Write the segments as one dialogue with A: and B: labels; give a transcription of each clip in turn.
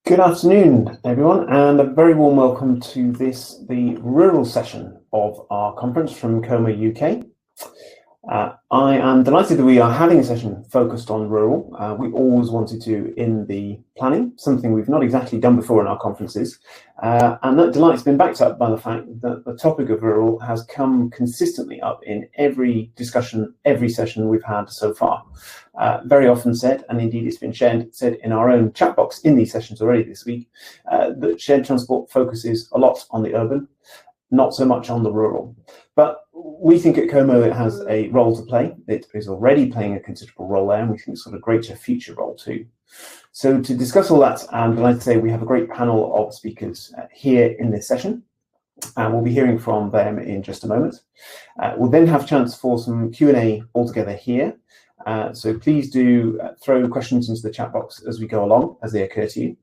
A: Good afternoon, everyone, and a very warm welcome to the rural session of our conference from COMA UK. I am delighted that we are having a session focused on rural. We always wanted to in the planning, something we've not exactly done before in our conferences. And that delight's been backed up by the fact that the topic of rural has come consistently up in every discussion, every session we've had so far. Very often said, and indeed it's been said in our own chat box in these sessions already this week, that shared transport focuses a lot on the urban, not so much on the rural. But we think at COMA it has a role to play. It is already playing a considerable role there, and we think it's got a greater future role too. So to discuss all that, I'm delighted to say we have a great panel of speakers here in this session, and we'll be hearing from them in just a moment. We'll then have a chance for some Q&A altogether here. So please do throw questions into the chat box as we go along, as they occur to you.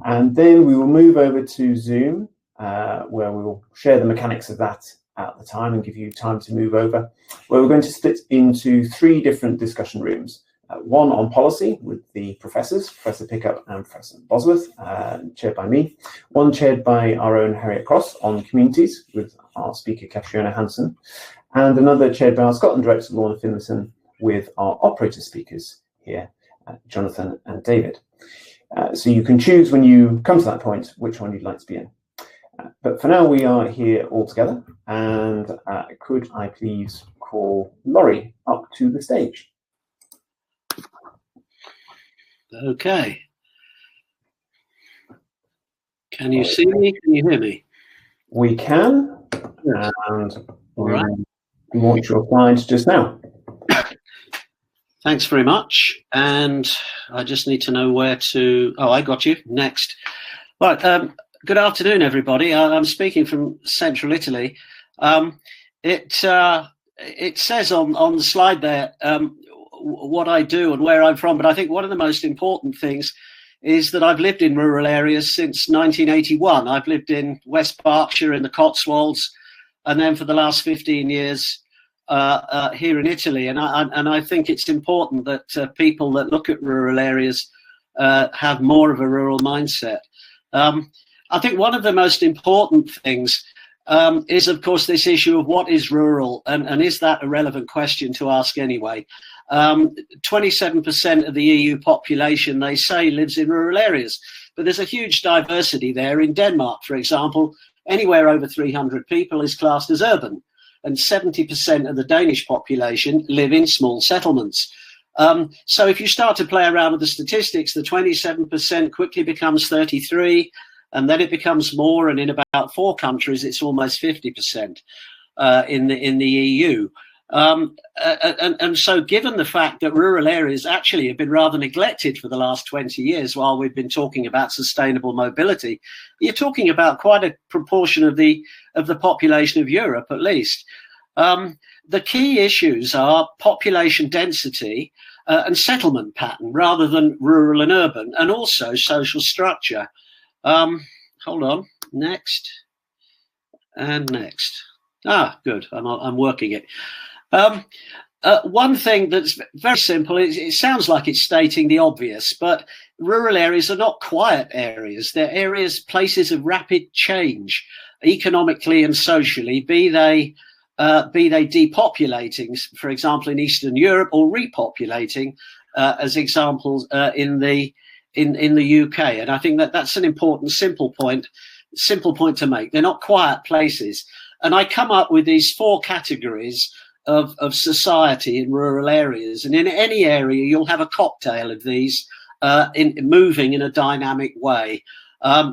A: And then we will move over to Zoom, where we will share the mechanics of that at the time and give you time to move over, where we're going to split into three different discussion rooms. One on policy with the professors, Professor Pickup and Professor Bosworth, chaired by me. One chaired by our own Harriet Cross on communities with our speaker Catriona Hansen. And another chaired by our Scotland Director Lorna Finlayson with our operator speakers here, Jonathan and David. So you can choose when you come to that point which one you'd like to be in. But for now, we are here all together, and could I please call Laurie up to the stage?
B: Okay. Can you see me? Can you hear me?
A: We can, yes. And we launch your slides just now.
B: Thanks very much. And I just need to know where to... Oh, I got you. Next. Right. Good afternoon, everybody. I'm speaking from central Italy. It says on the slide there what I do and where I'm from, but I think one of the most important things is that I've lived in rural areas since 1981. I've lived in West Berkshire in the Cotswolds, and then for the last 15 years here in Italy. And I think it's important that people that look at rural areas have more of a rural mindset. I think one of the most important things is, of course, this issue of what is rural, and is that a relevant question to ask anyway? 27% of the EU population, they say, lives in rural areas, but there's a huge diversity there. In Denmark, for example, anywhere over 300 people is classed as urban, and 70% of the Danish population live in small settlements. So if you start to play around with the statistics, the 27% quickly becomes 33%, and then it becomes more, and in about 4 countries, it's almost 50% in the EU. And so given the fact that rural areas actually have been rather neglected for the last 20 years while we've been talking about sustainable mobility, you're talking about quite a proportion of the population of Europe, at least. The key issues are population density and settlement pattern rather than rural and urban, and also social structure. Hold on, next and next. Good, I'm working it. One thing that's very simple is it sounds like it's stating the obvious, but rural areas are not quiet areas. They're areas, places of rapid change, economically and socially, be they depopulating, for example, in Eastern Europe, or repopulating, as examples in the UK. And I think that's an important simple point to make. They're not quiet places. And I come up with these 4 categories of society in rural areas. And in any area, you'll have a cocktail of these moving in a dynamic way.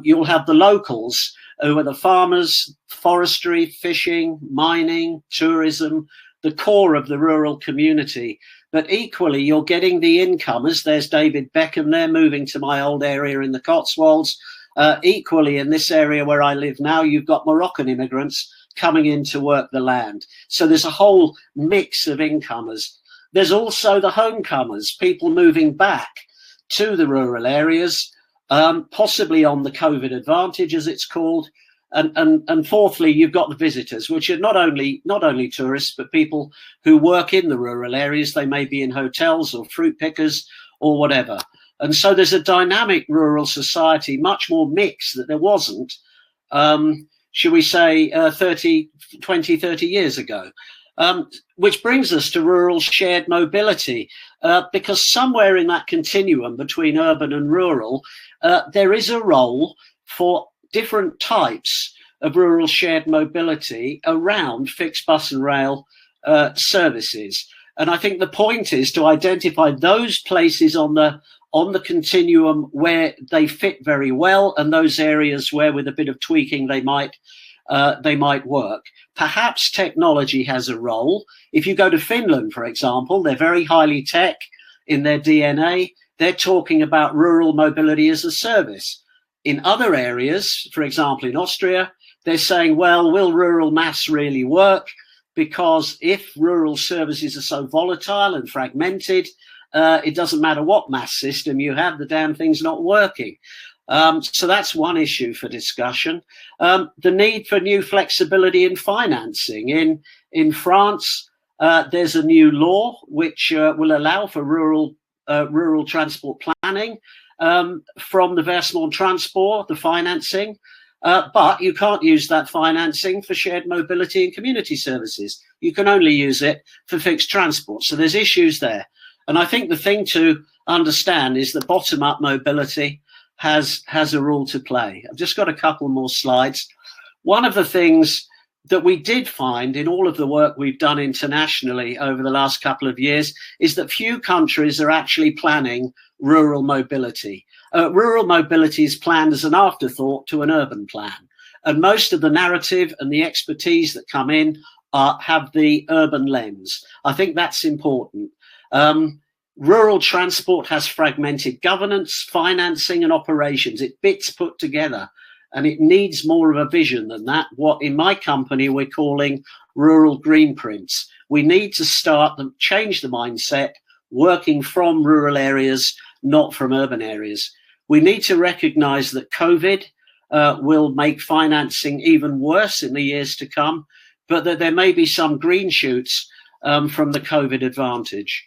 B: You'll have the locals, who are the farmers, forestry, fishing, mining, tourism, the core of the rural community. But equally, you're getting the incomers. There's David Beckham there, moving to my old area in the Cotswolds. Equally, in this area where I live now, you've got Moroccan immigrants coming in to work the land. So there's a whole mix of incomers. There's also the homecomers, people moving back to the rural areas, possibly on the COVID advantage, as it's called. And fourthly, you've got the visitors, which are not only tourists, but people who work in the rural areas. They may be in hotels or fruit pickers or whatever. And so there's a dynamic rural society, much more mixed that there wasn't, should we say, 20, 30 years ago. Which brings us to rural shared mobility, because somewhere in that continuum between urban and rural, there is a role for different types of rural shared mobility around fixed bus and rail services. And I think the point is to identify those places on the continuum where they fit very well, and those areas where with a bit of tweaking they might work. Perhaps technology has a role. If you go to Finland, for example, they're very highly tech in their DNA. They're talking about rural mobility as a service. In other areas, for example, in Austria, they're saying, well, will rural mass really work? Because if rural services are so volatile and fragmented, it doesn't matter what mass system you have, the damn thing's not working. So that's one issue for discussion. The need for new flexibility in financing. In France, there's a new law which will allow for rural transport planning from the Versement Transport, the financing. But you can't use that financing for shared mobility and community services. You can only use it for fixed transport. So there's issues there. And I think the thing to understand is that bottom-up mobility has a role to play. I've just got a couple more slides. One of the things that we did find in all of the work we've done internationally over the last couple of years is that few countries are actually planning rural mobility. Rural mobility is planned as an afterthought to an urban plan. And most of the narrative and the expertise that come in have the urban lens. I think that's important. Rural transport has fragmented governance, financing and operations. It bits put together, and it needs more of a vision than that. What in my company we're calling rural green prints. We need to change the mindset, working from rural areas, not from urban areas. We need to recognize that COVID will make financing even worse in the years to come, but that there may be some green shoots from the COVID advantage.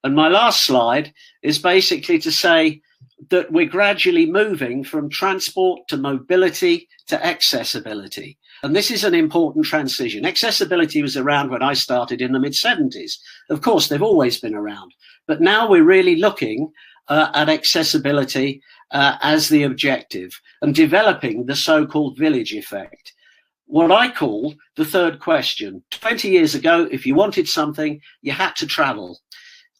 B: And my last slide is basically to say that we're gradually moving from transport to mobility to accessibility. And this is an important transition. Accessibility was around when I started in the mid-70s. Of course, they've always been around. But now we're really looking at accessibility as the objective and developing the so-called village effect. What I call the third question. 20 years ago, if you wanted something, you had to travel.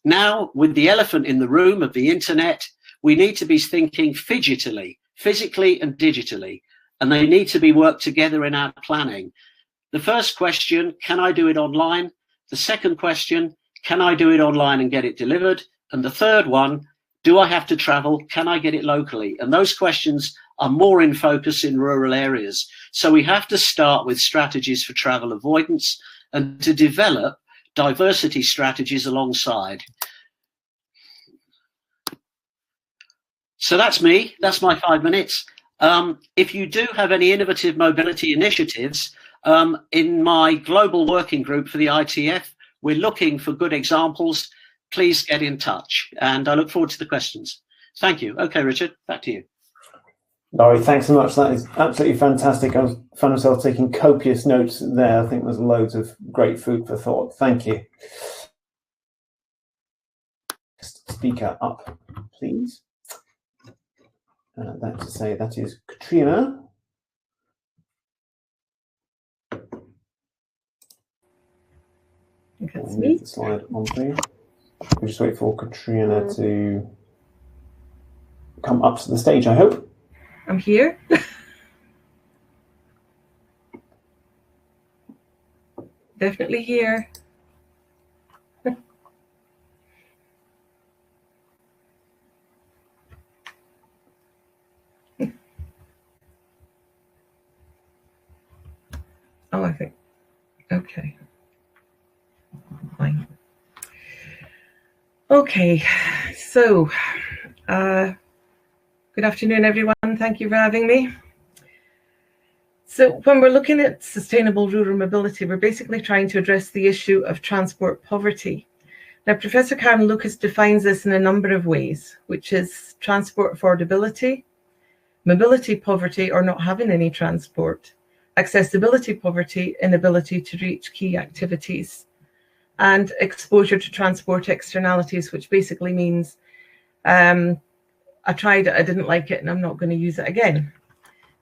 B: Now, with the elephant in the room of the internet, we need to be thinking fidgetily, physically and digitally, and they need to be worked together in our planning. The first question, can I do it online? The second question, can I do it online and get it delivered? And the third one, do I have to travel? Can I get it locally? And those questions are more in focus in rural areas. So we have to start with strategies for travel avoidance and to develop diversity strategies alongside. So that's me. That's my 5 minutes. If you do have any innovative mobility initiatives, in my global working group for the ITF, we're looking for good examples. Please get in touch. And I look forward to the questions. Thank you. Okay, Richard, back to you.
A: Laurie, thanks so much. That is absolutely fantastic. I found myself taking copious notes there. I think there's loads of great food for thought. Thank you. Speaker up, please. That's to say, that is Katrina.
C: That's me.
A: The slide on, please. We'll just wait for Katrina to come up to the stage, I hope.
C: I'm here. Definitely here. Oh, I think. Okay. Fine. Okay. So, good afternoon, everyone. Thank you for having me. So when we're looking at sustainable rural mobility, we're basically trying to address the issue of transport poverty. Now, Professor Karen Lucas defines this in a number of ways, which is transport affordability, mobility poverty or not having any transport, accessibility poverty, inability to reach key activities, and exposure to transport externalities, which basically means I tried it, I didn't like it, and I'm not going to use it again.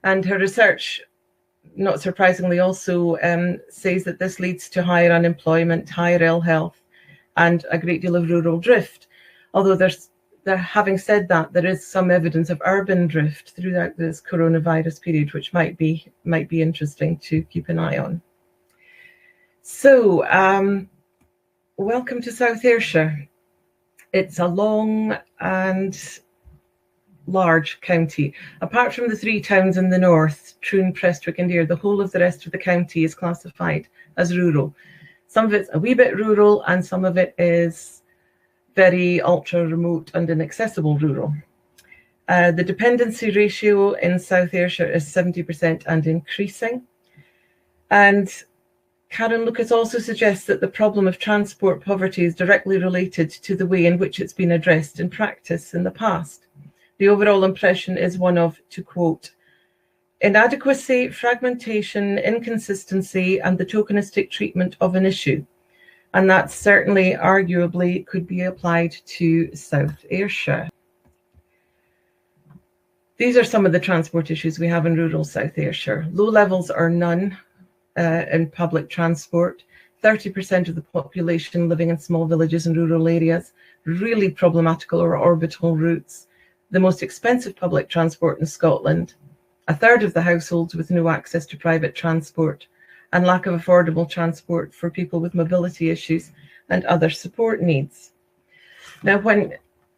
C: And her research, not surprisingly, also says that this leads to higher unemployment, higher ill health, and a great deal of rural drift. Although having said that, there is some evidence of urban drift throughout this coronavirus period, which might be interesting to keep an eye on. So, welcome to South Ayrshire. It's a long and large county. Apart from the 3 towns in the north, Troon, Prestwick and Ayr, the whole of the rest of the county is classified as rural. Some of it's a wee bit rural and some of it is very ultra remote and inaccessible rural. The dependency ratio in South Ayrshire is 70% and increasing. And Karen Lucas also suggests that the problem of transport poverty is directly related to the way in which it's been addressed in practice in the past. The overall impression is one of, to quote, inadequacy, fragmentation, inconsistency, and the tokenistic treatment of an issue. And that certainly, arguably, could be applied to South Ayrshire. These are some of the transport issues we have in rural South Ayrshire. Low levels or none in public transport. 30% of the population living in small villages and rural areas. Really problematical or orbital routes. The most expensive public transport in Scotland. A third of the households with no access to private transport, and lack of affordable transport for people with mobility issues and other support needs. Now, when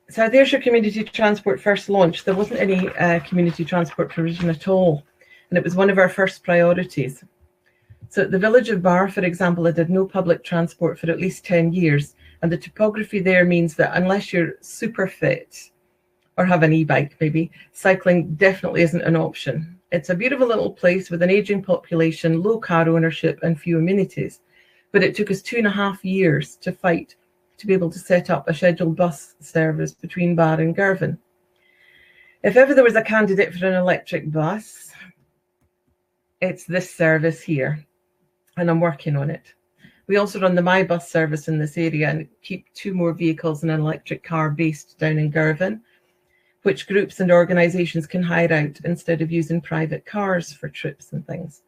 C: South Ayrshire Community Transport first launched, there wasn't any community transport provision at all, and it was one of our first priorities. So the village of Bar, for example, had had no public transport for at least 10 years, and the topography there means that unless you're super fit, or have an e-bike maybe, cycling definitely isn't an option. It's a beautiful little place with an aging population, low car ownership and few amenities. But it took us 2.5 years to fight to be able to set up a scheduled bus service between Bar and Girvan. If ever there was a candidate for an electric bus, it's this service here, and I'm working on it. We also run the MyBus service in this area and keep 2 more vehicles and an electric car based down in Girvan, which groups and organisations can hire out instead of using private cars for trips and things.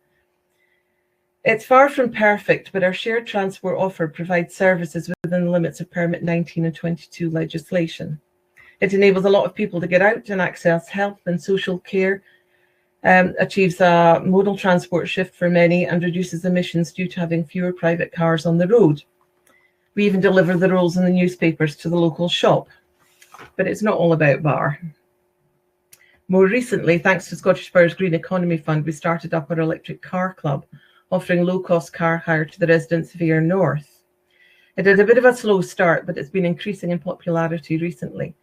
C: It's far from perfect, but our shared transport offer provides services within the limits of Permit 19 and 22 legislation. It enables a lot of people to get out and access health and social care, achieves a modal transport shift for many, and reduces emissions due to having fewer private cars on the road. We even deliver the rolls in the newspapers to the local shop. But it's not all about Bar. More recently, thanks to Scottish Power's Green Economy Fund, we started up our electric car club, offering low-cost car hire to the residents of Ayr North. It had a bit of a slow start, but it's been increasing in popularity recently.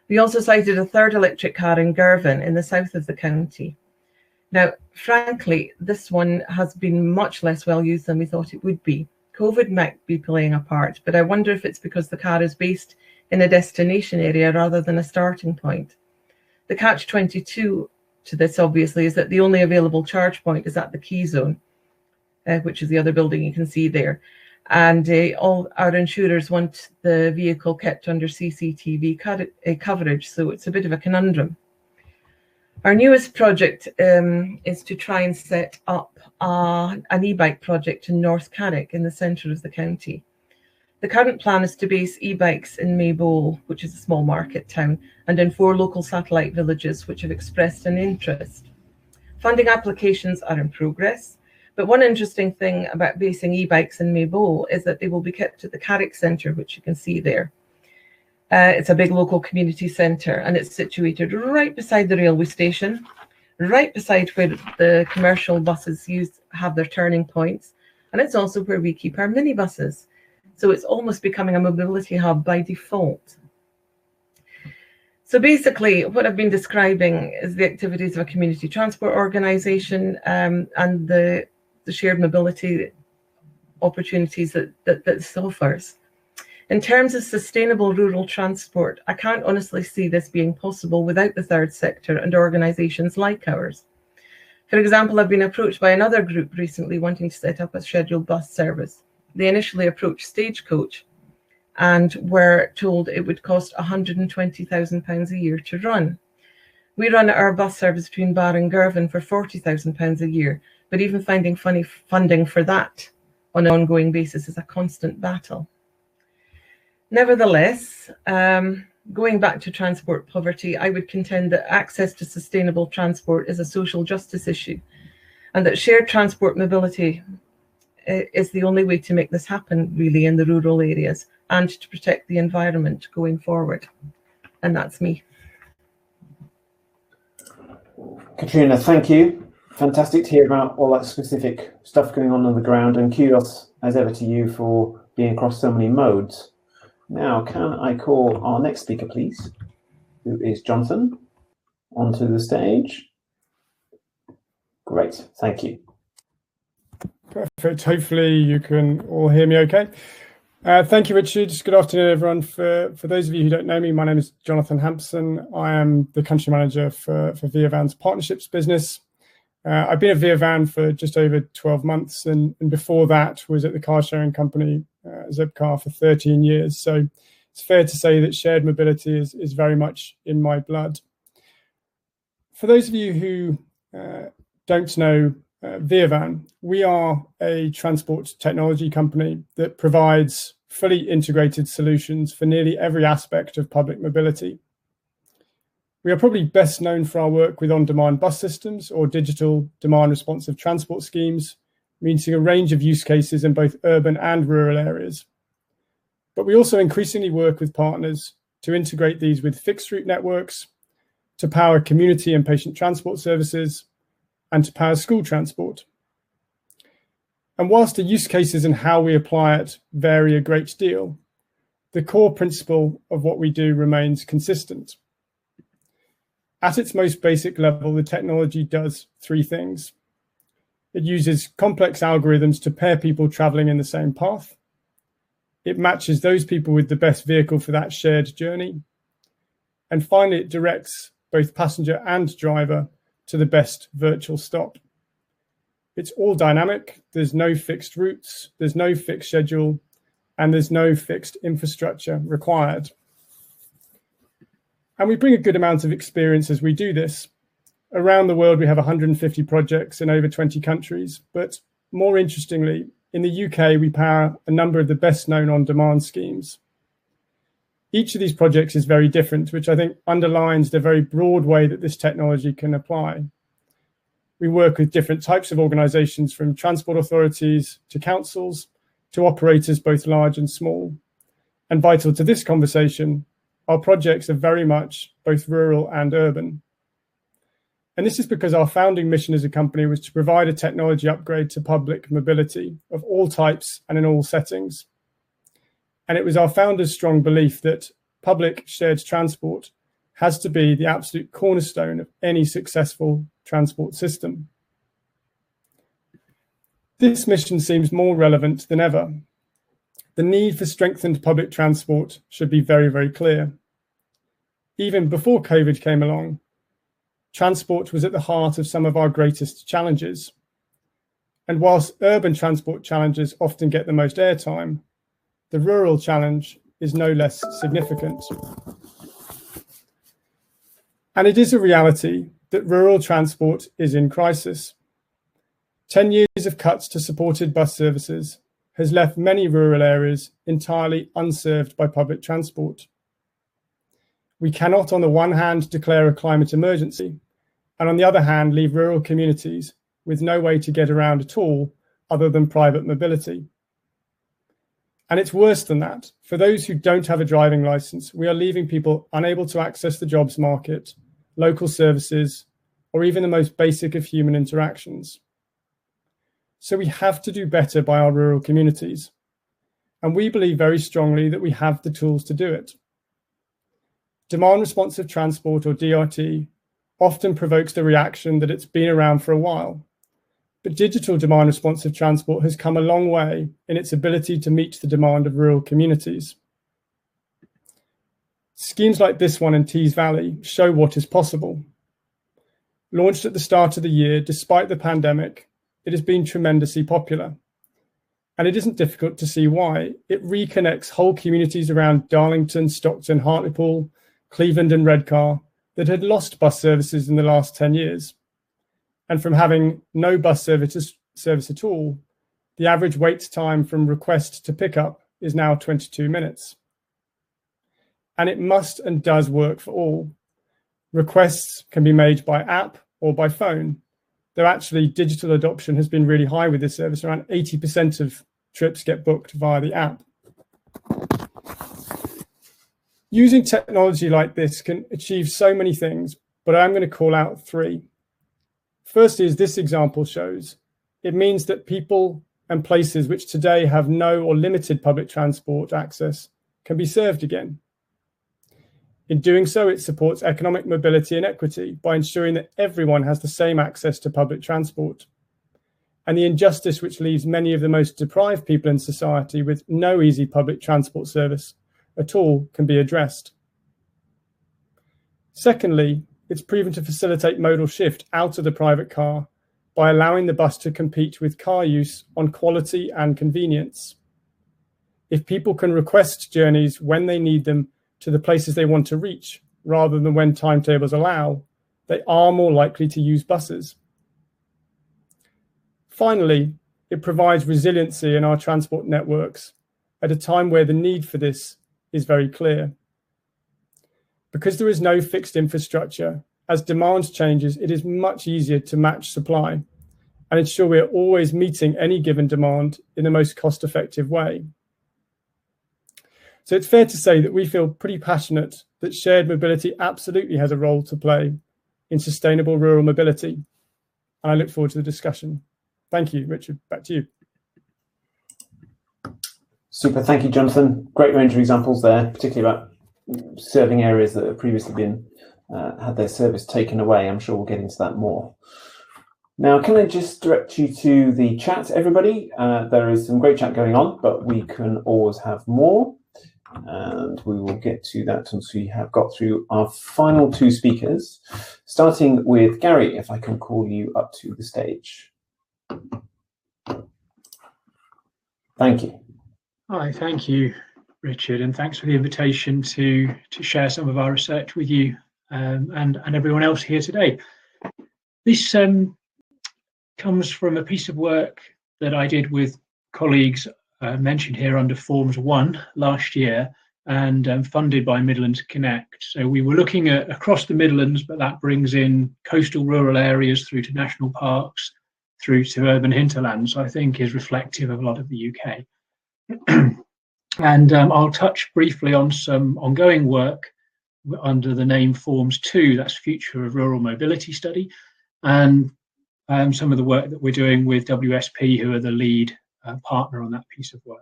C: We also sited a 3rd electric car in Girvan in the south of the county. Now, frankly, this one has been much less well used than we thought it would be. COVID might be playing a part, but I wonder if it's because the car is based in a destination area rather than a starting point. The catch-22 to this, obviously, is that the only available charge point is at the Key Zone, which is the other building you can see there. And all our insurers want the vehicle kept under CCTV coverage, so it's a bit of a conundrum. Our newest project is to try and set up an e-bike project in North Carrick in the centre of the county. The current plan is to base e-bikes in Maybole, which is a small market town, and in 4 local satellite villages which have expressed an interest. Funding applications are in progress, but one interesting thing about basing e-bikes in Maybole is that they will be kept at the Carrick Centre, which you can see there. It's a big local community centre, and it's situated right beside the railway station, right beside where the commercial buses have their turning points, and it's also where we keep our minibuses. So it's almost becoming a mobility hub by default. So basically, what I've been describing is the activities of a community transport organisation and the shared mobility opportunities that this offers. In terms of sustainable rural transport, I can't honestly see this being possible without the third sector and organisations like ours. For example, I've been approached by another group recently wanting to set up a scheduled bus service. They initially approached Stagecoach and were told it would cost £120,000 a year to run. We run our bus service between Bar and Girvan for £40,000 a year, but even finding funding for that on an ongoing basis is a constant battle. Nevertheless, going back to transport poverty, I would contend that access to sustainable transport is a social justice issue, and that shared transport mobility is the only way to make this happen, really, in the rural areas and to protect the environment going forward. And that's me.
A: Katrina, thank you. Fantastic to hear about all that specific stuff going on the ground, and kudos as ever to you for being across so many modes. Now, can I call our next speaker, please, who is Jonathan, onto the stage? Great, thank you.
D: Perfect. Hopefully you can all hear me okay. Thank you, Richard. Good afternoon, everyone. For those of you who don't know me, my name is Jonathan Hampson. I am the country manager for Veovan's partnerships business. I've been at Veovan for just over 12 months, and before that was at the car sharing company Zebcar for 13 years. So it's fair to say that shared mobility is very much in my blood. For those of you who don't know Veovan, we are a transport technology company that provides fully integrated solutions for nearly every aspect of public mobility. We are probably best known for our work with on-demand bus systems or digital demand-responsive transport schemes, meeting a range of use cases in both urban and rural areas. But we also increasingly work with partners to integrate these with fixed route networks, to power community and patient transport services, and to power school transport. And whilst the use cases and how we apply it vary a great deal, the core principle of what we do remains consistent. At its most basic level, the technology does three things. It uses complex algorithms to pair people traveling in the same path. It matches those people with the best vehicle for that shared journey. And finally, it directs both passenger and driver to the best virtual stop. It's all dynamic. There's no fixed routes, there's no fixed schedule, and there's no fixed infrastructure required. And we bring a good amount of experience as we do this. Around the world, we have 150 projects in over 20 countries. But more interestingly, in the UK, we power a number of the best known on-demand schemes. Each of these projects is very different, which I think underlines the very broad way that this technology can apply. We work with different types of organisations, from transport authorities to councils to operators both large and small. And vital to this conversation, our projects are very much both rural and urban. And this is because our founding mission as a company was to provide a technology upgrade to public mobility of all types and in all settings. And it was our founders' strong belief that public shared transport has to be the absolute cornerstone of any successful transport system. This mission seems more relevant than ever. The need for strengthened public transport should be very, very clear. Even before COVID came along, transport was at the heart of some of our greatest challenges. And whilst urban transport challenges often get the most airtime, the rural challenge is no less significant. And it is a reality that rural transport is in crisis. 10 years of cuts to supported bus services has left many rural areas entirely unserved by public transport. We cannot, on the one hand, declare a climate emergency, and on the other hand, leave rural communities with no way to get around at all other than private mobility. And it's worse than that. For those who don't have a driving license, we are leaving people unable to access the jobs market, local services, or even the most basic of human interactions. So we have to do better by our rural communities. And we believe very strongly that we have the tools to do it. Demand responsive transport, or DRT, often provokes the reaction that it's been around for a while. But digital demand responsive transport has come a long way in its ability to meet the demand of rural communities. Schemes like this one in Tees Valley show what is possible. Launched at the start of the year, despite the pandemic, it has been tremendously popular. And it isn't difficult to see why. It reconnects whole communities around Darlington, Stockton, Hartlepool, Cleveland and Redcar that had lost bus services in the last 10 years. And from having no bus service at all, the average wait time from request to pickup is now 22 minutes. And it must and does work for all. Requests can be made by app or by phone, though actually digital adoption has been really high with this service. Around 80% of trips get booked via the app. Using technology like this can achieve so many things, but I'm going to call out 3. First is this example shows. It means that people and places which today have no or limited public transport access can be served again. In doing so, it supports economic mobility and equity by ensuring that everyone has the same access to public transport. And the injustice which leaves many of the most deprived people in society with no easy public transport service at all can be addressed. Secondly, it's proven to facilitate modal shift out of the private car by allowing the bus to compete with car use on quality and convenience. If people can request journeys when they need them to the places they want to reach, rather than when timetables allow, they are more likely to use buses. Finally, it provides resiliency in our transport networks at a time where the need for this is very clear. Because there is no fixed infrastructure, as demand changes, it is much easier to match supply and ensure we are always meeting any given demand in the most cost-effective way. So it's fair to say that we feel pretty passionate that shared mobility absolutely has a role to play in sustainable rural mobility. And I look forward to the discussion. Thank you, Richard. Back to you.
A: Super. Thank you, Jonathan. Great range of examples there, particularly about serving areas that have previously been had their service taken away. I'm sure we'll get into that more. Now, can I just direct you to the chat, everybody? There is some great chat going on, but we can always have more. And we will get to that once we have got through our final 2 speakers, starting with Gary, if I can call you up to the stage. Thank you.
E: Hi, thank you, Richard, and thanks for the invitation to share some of our research with you and everyone else here today. This comes from a piece of work that I did with colleagues mentioned here under Forms 1 last year and funded by Midlands Connect. So we were looking at across the Midlands, but that brings in coastal rural areas through to national parks, through to urban hinterlands, I think is reflective of a lot of the UK. And I'll touch briefly on some ongoing work under the name Forms 2, that's Future of Rural Mobility Study, and some of the work that we're doing with WSP, who are the lead partner on that piece of work.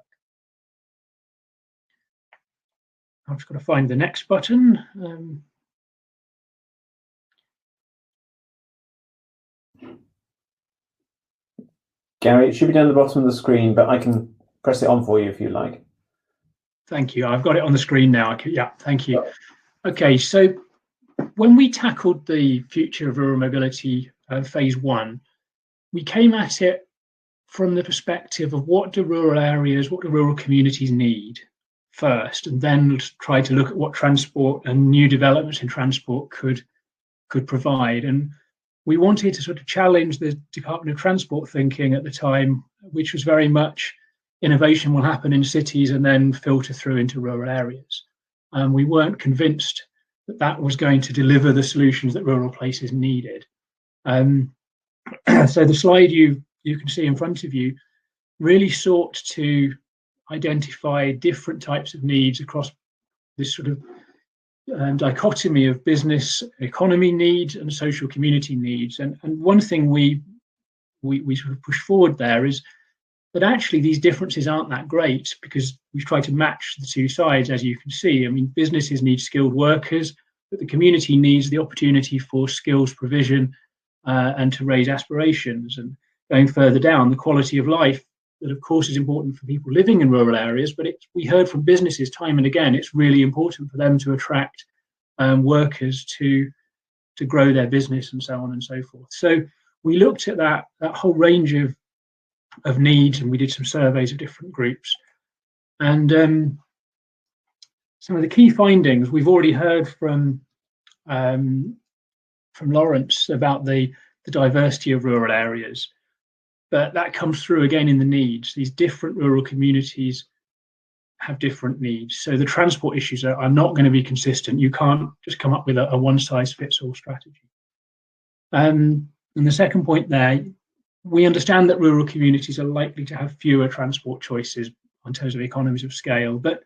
E: I've just got to find the next button.
A: Gary, it should be down the bottom of the screen, but I can press it on for you if you like.
E: Thank you. I've got it on the screen now. Yeah, thank you. Okay, so when we tackled the Future of Rural Mobility phase 1, we came at it from the perspective of what do rural areas, what do rural communities need first, and then try to look at what transport and new developments in transport could provide. And we wanted to sort of challenge the Department of Transport thinking at the time, which was very much innovation will happen in cities and then filter through into rural areas. We weren't convinced that that was going to deliver the solutions that rural places needed. So the slide you can see in front of you really sought to identify different types of needs across this sort of dichotomy of business economy needs and social community needs. And one thing we sort of push forward there is that actually these differences aren't that great, because we've tried to match the two sides, as you can see. I mean, businesses need skilled workers, but the community needs the opportunity for skills provision and to raise aspirations. And going further down, the quality of life that of course is important for people living in rural areas, but we heard from businesses time and again, it's really important for them to attract workers to grow their business and so on and so forth. So we looked at that whole range of needs, and we did some surveys of different groups. And some of the key findings, we've already heard from Lawrence about the diversity of rural areas, but that comes through again in the needs. These different rural communities have different needs. So the transport issues are not going to be consistent. You can't just come up with a one-size-fits-all strategy. And the second point there, we understand that rural communities are likely to have fewer transport choices in terms of economies of scale, but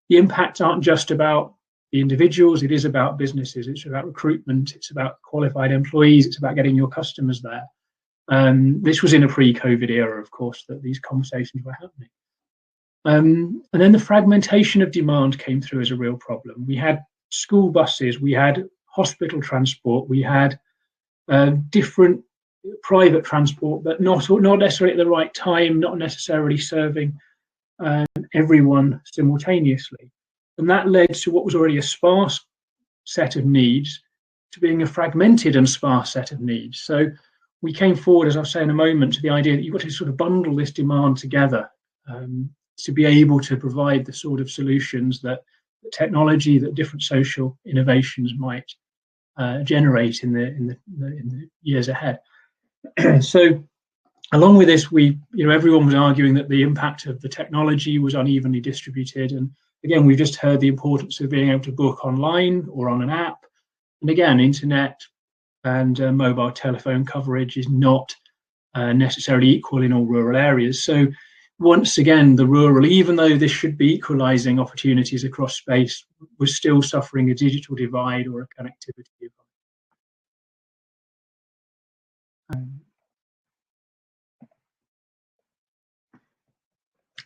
E: the impacts aren't just about the individuals, it is about businesses, it's about recruitment, it's about qualified employees, it's about getting your customers there. This was in a pre-COVID era, of course, that these conversations were happening. And then the fragmentation of demand came through as a real problem. We had school buses, we had hospital transport, we had different private transport, but not necessarily at the right time, not necessarily serving everyone simultaneously. And that led to what was already a sparse set of needs to being a fragmented and sparse set of needs. So we came forward, as I'll say in a moment, to the idea that you've got to sort of bundle this demand together to be able to provide the sort of solutions that the technology, that different social innovations might generate in the years ahead. So along with this, everyone was arguing that the impact of the technology was unevenly distributed. And again, we've just heard the importance of being able to book online or on an app. And again, internet and mobile telephone coverage is not necessarily equal in all rural areas. So once again, the rural, even though this should be equalising opportunities across space, was still suffering a digital divide or a connectivity divide.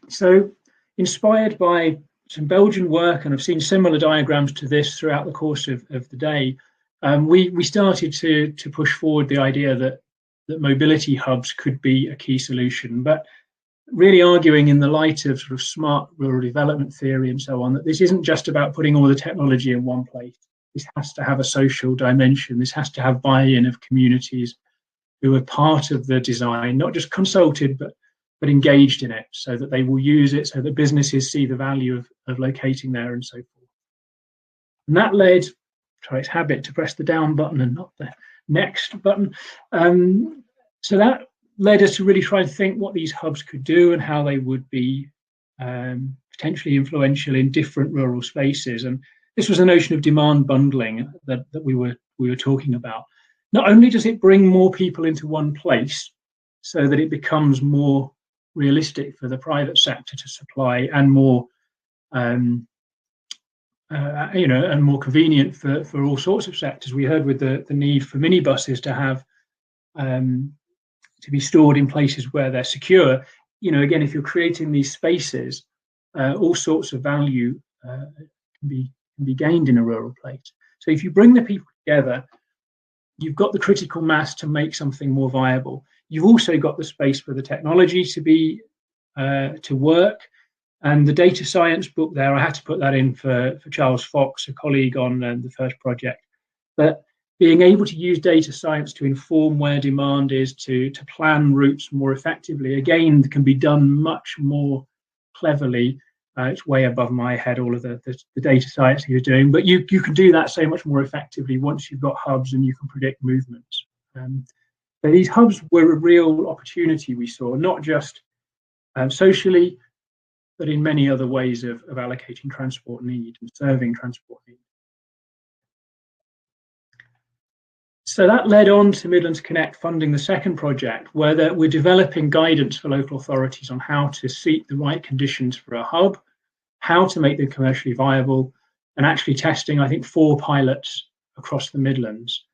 E: So inspired by some Belgian work, and I've seen similar diagrams to this throughout the course of the day, we started to push forward the idea that mobility hubs could be a key solution, but really arguing in the light of sort of smart rural development theory and so on, that this isn't just about putting all the technology in one place. This has to have a social dimension. This has to have buy-in of communities who are part of the design, not just consulted, but engaged in it, so that they will use it, so that businesses see the value of locating there and so forth. And that led, try its habit to press the down button and not the next button. So that led us to really try and think what these hubs could do and how they would be potentially influential in different rural spaces. And this was a notion of demand bundling that we were talking about. Not only does it bring more people into one place so that it becomes more realistic for the private sector to supply and more and more convenient for all sorts of sectors. We heard with the need for minibuses to have to be stored in places where they're secure. Again, if you're creating these spaces, all sorts of value can be gained in a rural place. So if you bring the people together, you've got the critical mass to make something more viable. You've also got the space for the technology to work. And the data science book there, I had to put that in for Charles Fox, a colleague on the first project. But being able to use data science to inform where demand is, to plan routes more effectively, again, can be done much more cleverly. It's way above my head, all of the data science you're doing, but you can do that so much more effectively once you've got hubs and you can predict movements. So these hubs were a real opportunity we saw, not just socially, but in many other ways of allocating transport need and serving transport need. So that led on to Midlands Connect funding the second project, where we're developing guidance for local authorities on how to seek the right conditions for a hub, how to make them commercially viable, and actually testing, I think, 4 pilots across the Midlands.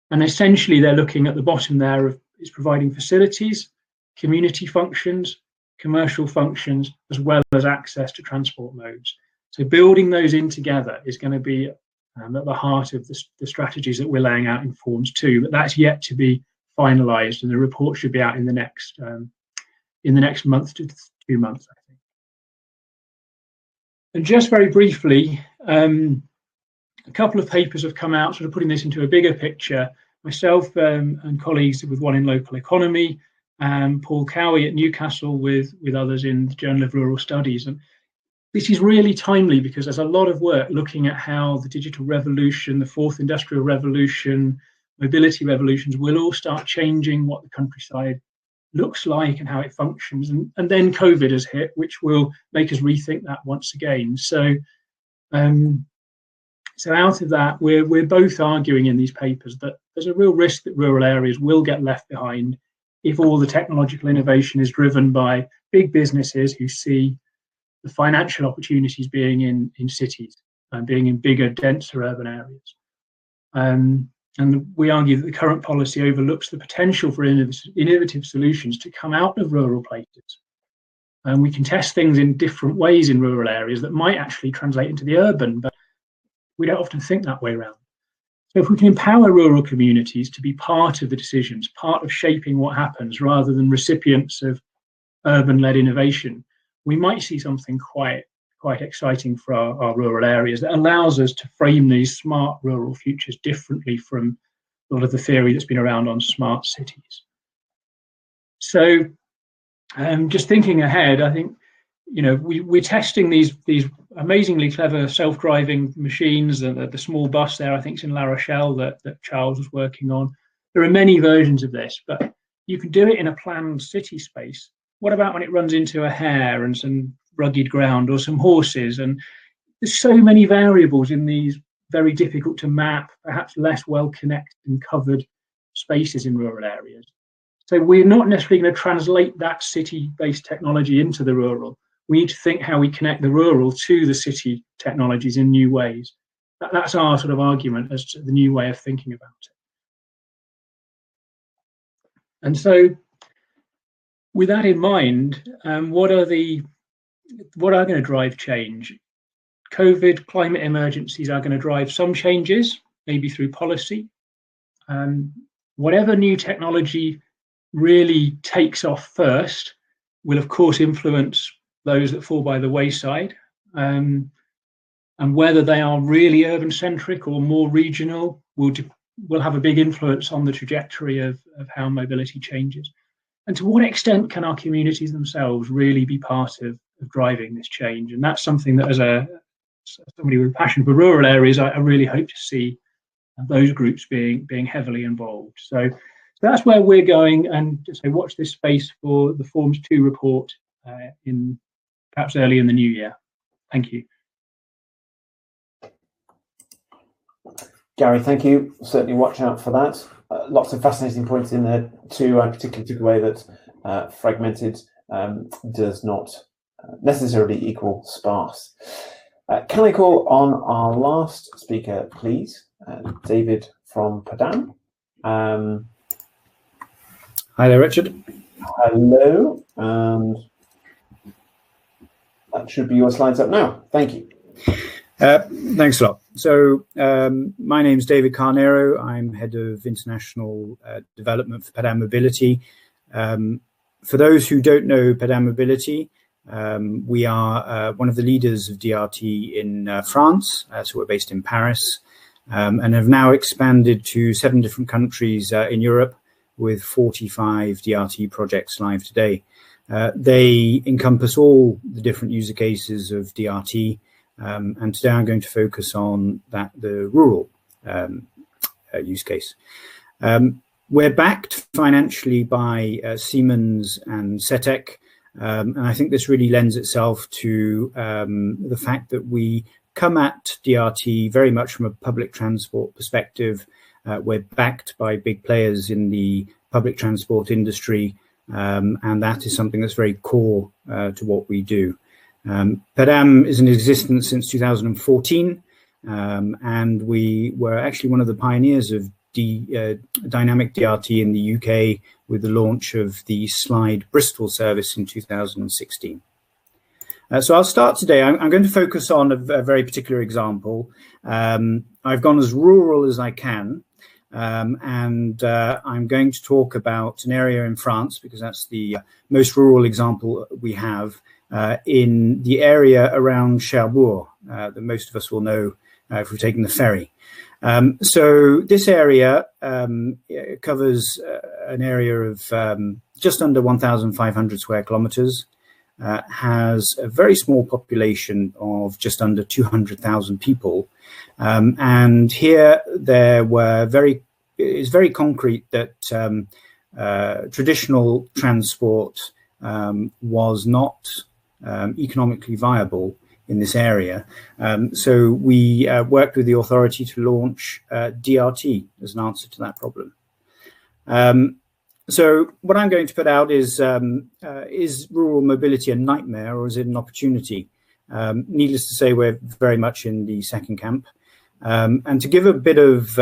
E: And essentially, they're looking at the bottom there of is providing facilities, community functions, commercial functions, as well as access to transport modes. So building those in together is going to be at the heart of the strategies that we're laying out in Forms 2, but that's yet to be finalised, and the report should be out in the next in the next month to 2 months, I think. And just very briefly, a couple of papers have come out sort of putting this into a bigger picture. Myself and colleagues with one in local economy, and Paul Cowie at Newcastle with others in the Journal of Rural Studies. And this is really timely because there's a lot of work looking at how the digital revolution, the fourth industrial revolution, mobility revolutions will all start changing what the countryside looks like and how it functions. And then COVID has hit, which will make us rethink that once again. So out of that, we're both arguing in these papers that there's a real risk that rural areas will get left behind if all the technological innovation is driven by big businesses who see the financial opportunities being in cities and being in bigger, denser urban areas. And we argue that the current policy overlooks the potential for innovative solutions to come out of rural places. And we can test things in different ways in rural areas that might actually translate into the urban, but we don't often think that way around. So if we can empower rural communities to be part of the decisions, part of shaping what happens, rather than recipients of urban-led innovation, we might see something quite exciting for our rural areas that allows us to frame these smart rural futures differently from a lot of the theory that's been around on smart cities. So just thinking ahead, I think, you know, we're testing these amazingly clever self-driving machines, and the small bus there, I think it's in La Rochelle that Charles was working on. There are many versions of this, but you can do it in a planned city space. What about when it runs into a hare and some rugged ground or some horses? And there's so many variables in these very difficult to map, perhaps less well connected and covered spaces in rural areas. So we're not necessarily going to translate that city-based technology into the rural. We need to think how we connect the rural to the city technologies in new ways. That's our sort of argument as to the new way of thinking about it. And so with that in mind, what are going to drive change? COVID, climate emergencies are going to drive some changes, maybe through policy. Whatever new technology really takes off first will, of course, influence those that fall by the wayside. And whether they are really urban-centric or more regional will have a big influence on the trajectory of how mobility changes. And to what extent can our communities themselves really be part of driving this change? And that's something that, as somebody with a passion for rural areas, I really hope to see those groups being heavily involved. So that's where we're going, and to say watch this space for the Forms 2 report in perhaps early in the new year. Thank you.
A: Gary, thank you. Certainly watch out for that. Lots of fascinating points in there too. I particularly took away that fragmented does not necessarily equal sparse. Can I call on our last speaker, please? David from Padam.
F: Hi there, Richard.
A: Hello, and that should be your slides up now. Thank you.
F: Thanks a lot. So my name's David Carnero. I'm head of international development for Padam Mobility. For those who don't know Padam Mobility, we are one of the leaders of DRT in France. So we're based in Paris, and have now expanded to 7 different countries in Europe, with 45 DRT projects live today. They encompass all the different user cases of DRT, and today I'm going to focus on the rural use case. We're backed financially by Siemens and CETEC, and I think this really lends itself to the fact that we come at DRT very much from a public transport perspective. We're backed by big players in the public transport industry, and that is something that's very core to what we do. Padam is in existence since 2014, and we were actually one of the pioneers of dynamic DRT in the UK with the launch of the Slide Bristol service in 2016. So I'll start today. I'm going to focus on a very particular example. I've gone as rural as I can, and I'm going to talk about an area in France because that's the most rural example we have in the area around Cherbourg that most of us will know if we've taken the ferry. So this area covers an area of just under 1,500 square kilometers, has a very small population of just under 200,000 people. And here it's very concrete that traditional transport was not economically viable in this area. So we worked with the authority to launch DRT as an answer to that problem. So what I'm going to put out is rural mobility a nightmare or is it an opportunity? Needless to say, we're very much in the second camp. And to give a bit of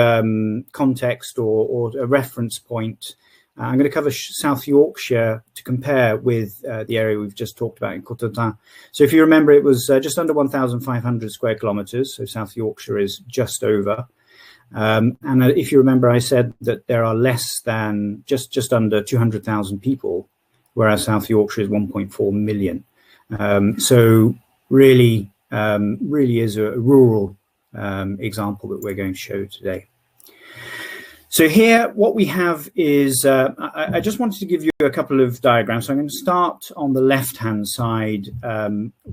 F: context or a reference point, I'm going to cover South Yorkshire to compare with the area we've just talked about in Cotentin. So if you remember, it was just under 1,500 square kilometres. So South Yorkshire is just over. And if you remember, I said that there are less than just under 200,000 people, whereas South Yorkshire is 1.4 million. So really is a rural example that we're going to show today. So here, what we have is, I just wanted to give you a couple of diagrams. So I'm going to start on the left-hand side,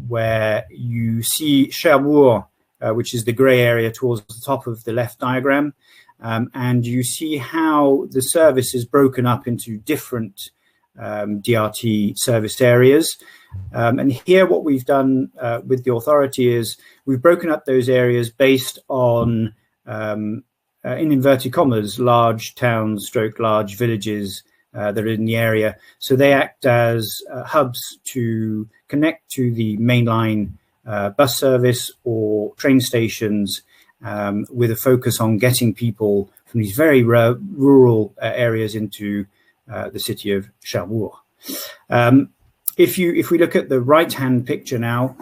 F: where you see Cherbourg, which is the grey area towards the top of the left diagram. And you see how the service is broken up into different DRT service areas. And here what we've done with the authority is we've broken up those areas based on, in inverted commas, large towns / large villages that are in the area. So they act as hubs to connect to the mainline bus service or train stations, with a focus on getting people from these very rural areas into the city of Cherbourg. If we look at the right-hand picture now,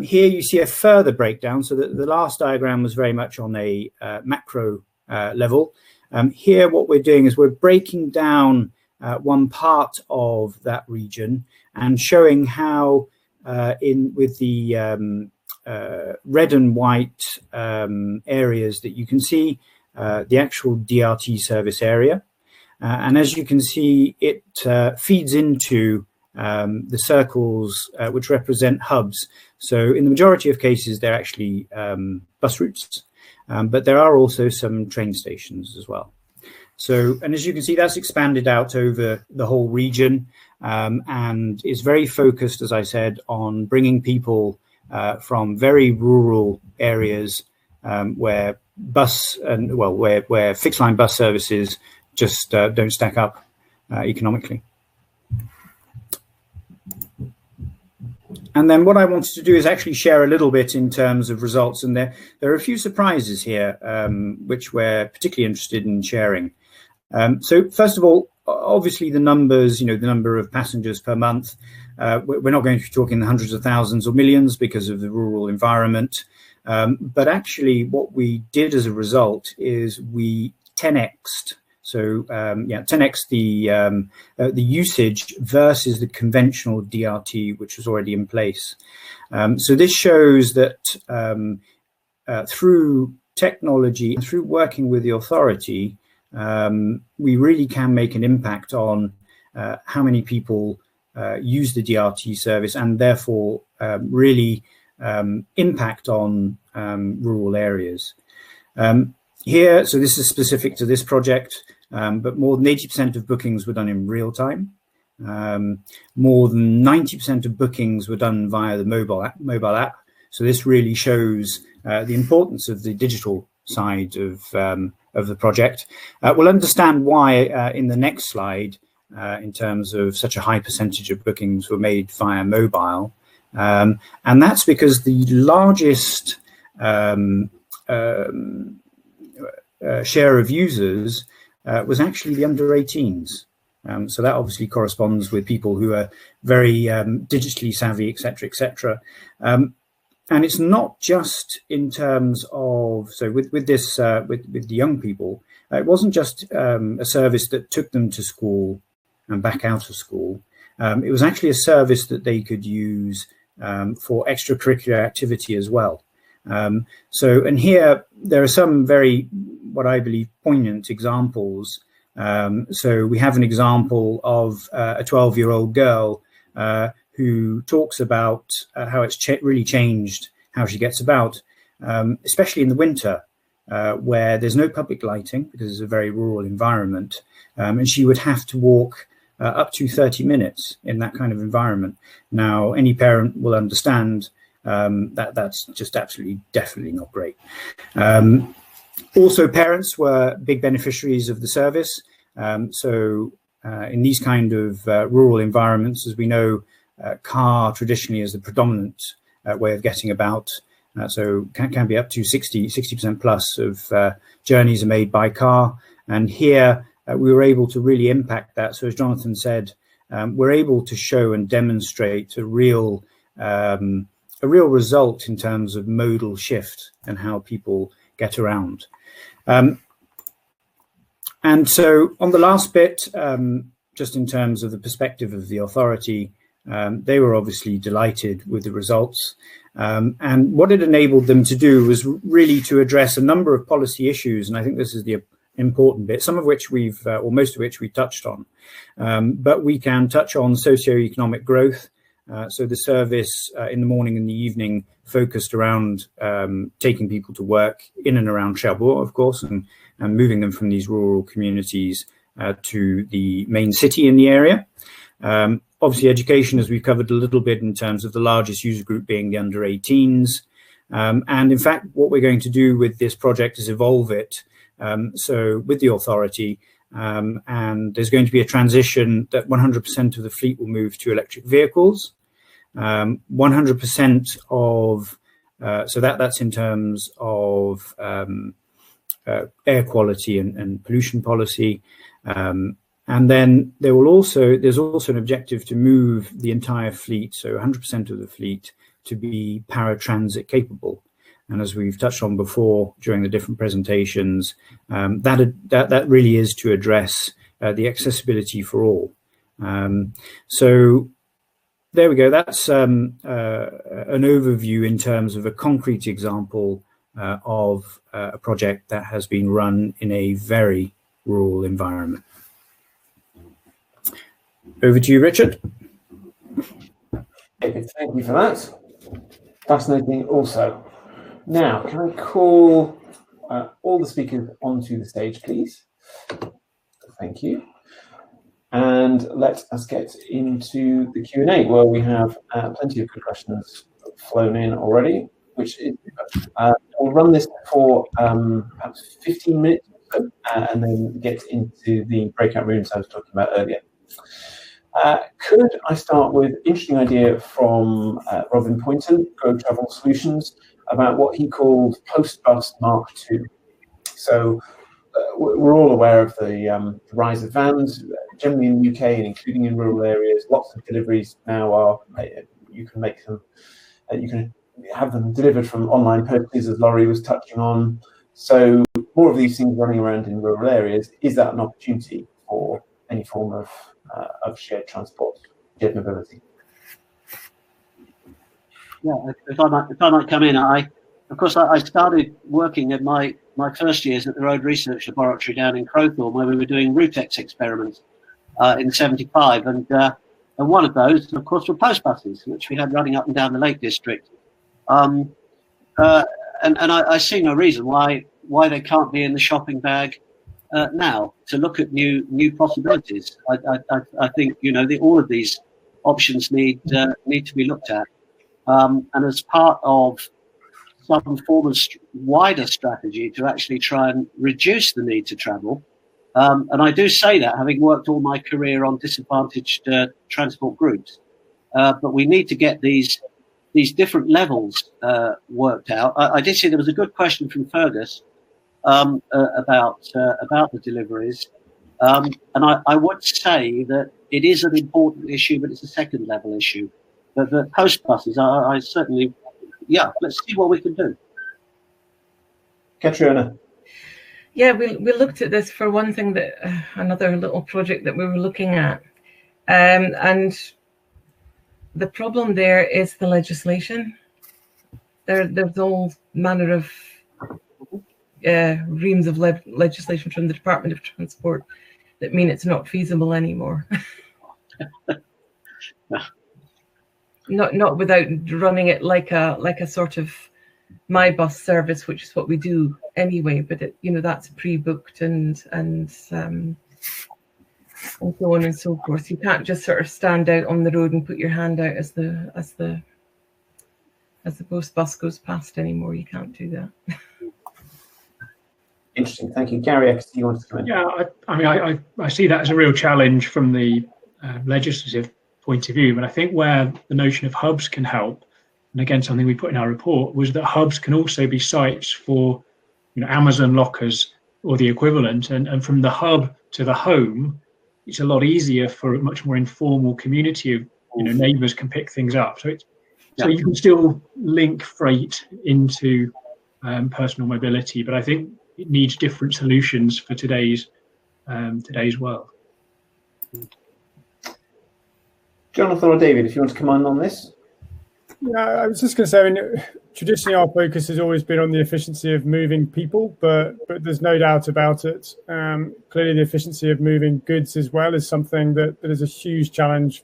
F: here you see a further breakdown. So the last diagram was very much on a macro level. Here what we're doing is we're breaking down one part of that region and showing how with the red and white areas that you can see the actual DRT service area. And as you can see, it feeds into the circles which represent hubs. So in the majority of cases, they're actually bus routes, but there are also some train stations as well. So, and as you can see, that's expanded out over the whole region, and is very focused, as I said, on bringing people from very rural areas where where fixed line bus services just don't stack up economically. And then what I wanted to do is actually share a little bit in terms of results, and there are a few surprises here which we're particularly interested in sharing. So first of all, obviously the numbers, the number of passengers per month, we're not going to be talking the hundreds of thousands or millions because of the rural environment. But actually what we did as a result is we 10x'd. So 10x the usage versus the conventional DRT, which was already in place. So this shows that through technology and through working with the authority, we really can make an impact on how many people use the DRT service, and therefore really impact on rural areas. Here, so this is specific to this project, but more than 80% of bookings were done in real time. More than 90% of bookings were done via the mobile app. So this really shows the importance of the digital side of the project. We'll understand why in the next slide, in terms of such a high percentage of bookings were made via mobile. And that's because the largest share of users was actually the under 18s. So that obviously corresponds with people who are very digitally savvy, etc., etc. And it's not just in terms of, so with the young people, it wasn't just a service that took them to school and back out of school. It was actually a service that they could use for extracurricular activity as well. And here there are some very, what I believe, poignant examples. So we have an example of a 12-year-old girl who talks about how it's really changed how she gets about, especially in the winter, where there's no public lighting because it's a very rural environment, and she would have to walk up to 30 minutes in that kind of environment. Now, any parent will understand that that's just absolutely, definitely not great. Also, parents were big beneficiaries of the service. In these kind of rural environments, as we know, car traditionally is the predominant way of getting about. So can be up to 60% plus of journeys are made by car. And here we were able to really impact that. So as Jonathan said, we're able to show and demonstrate a real result in terms of modal shift and how people get around. And so on the last bit, just in terms of the perspective of the authority, they were obviously delighted with the results. And what it enabled them to do was really to address a number of policy issues. And I think this is the important bit, some of which or most of which we touched on. But we can touch on socioeconomic growth. So the service in the morning and the evening focused around taking people to work in and around Cherbourg, of course, and moving them from these rural communities to the main city in the area. Obviously, education, as we've covered a little bit in terms of the largest user group being the under 18s. And in fact, what we're going to do with this project is evolve it. So with the authority, and there's going to be a transition that 100% of the fleet will move to electric vehicles. 100% of, so that's in terms of air quality and pollution policy. And then there's also an objective to move the entire fleet, so 100% of the fleet, to be paratransit capable. And as we've touched on before during the different presentations, that really is to address the accessibility for all. So there we go. That's an overview in terms of a concrete example of a project that has been run in a very rural environment. Over to you, Richard.
A: David, thank you for that. Fascinating also. Now, can I call all the speakers onto the stage, please? Thank you. And let us get into the Q&A, where we have plenty of good questions flown in already, which is, we'll run this for perhaps 15 minutes or so, and then get into the breakout rooms I was talking about earlier. Could I start with an interesting idea from Robin Poynton, Grow Travel Solutions, about what he called Postbus Mark II. So we're all aware of the rise of vans, generally in the UK and including in rural areas. Lots of deliveries now are, you can make them, you can have them delivered from online purchases, as Laurie was touching on. So more of these things running around in rural areas. Is that an opportunity for any form of shared transport, shared mobility?
B: Yeah, if I might come in, I started working at my first years at the Road Research Laboratory down in Crowthorne, where we were doing Routex experiments in '75, and one of those, of course, were post buses, which we had running up and down the Lake District. And I see no reason why they can't be in the shopping bag now to look at new possibilities. I think all of these options need to be looked at, and as part of some form of wider strategy to actually try and reduce the need to travel. And I do say that, having worked all my career on disadvantaged transport groups. But we need to get these different levels worked out. I did see there was a good question from Fergus about the deliveries. And I would say that it is an important issue, but it's a second level issue. But the post buses, I certainly yeah, let's see what we can do.
A: Catriona.
C: Yeah, we looked at this for one thing, that another little project that we were looking at, and the problem there is the legislation. There's all manner of reams of legislation from the Department of Transport that mean it's not feasible anymore. Not without running it like a sort of my bus service, which is what we do anyway. But that's pre-booked and so on and so forth. You can't just sort of stand out on the road and put your hand out as the post bus goes past anymore. You can't do that.
A: Interesting, thank you, Gary. I see you wanted to come in.
E: Yeah, I see that as a real challenge from the legislative point of view, but I think where the notion of hubs can help, and again something we put in our report, was that hubs can also be sites for Amazon lockers or the equivalent, and from the hub to the home, it's a lot easier for a much more informal community of neighbours can pick things up. So you can still link freight into personal mobility, but I think it needs different solutions for today's world.
A: Jonathan or David, if you want to come on this.
D: Yeah, I was just going to say, traditionally our focus has always been on the efficiency of moving people, but there's no doubt about it. Clearly, the efficiency of moving goods as well is something that is a huge challenge.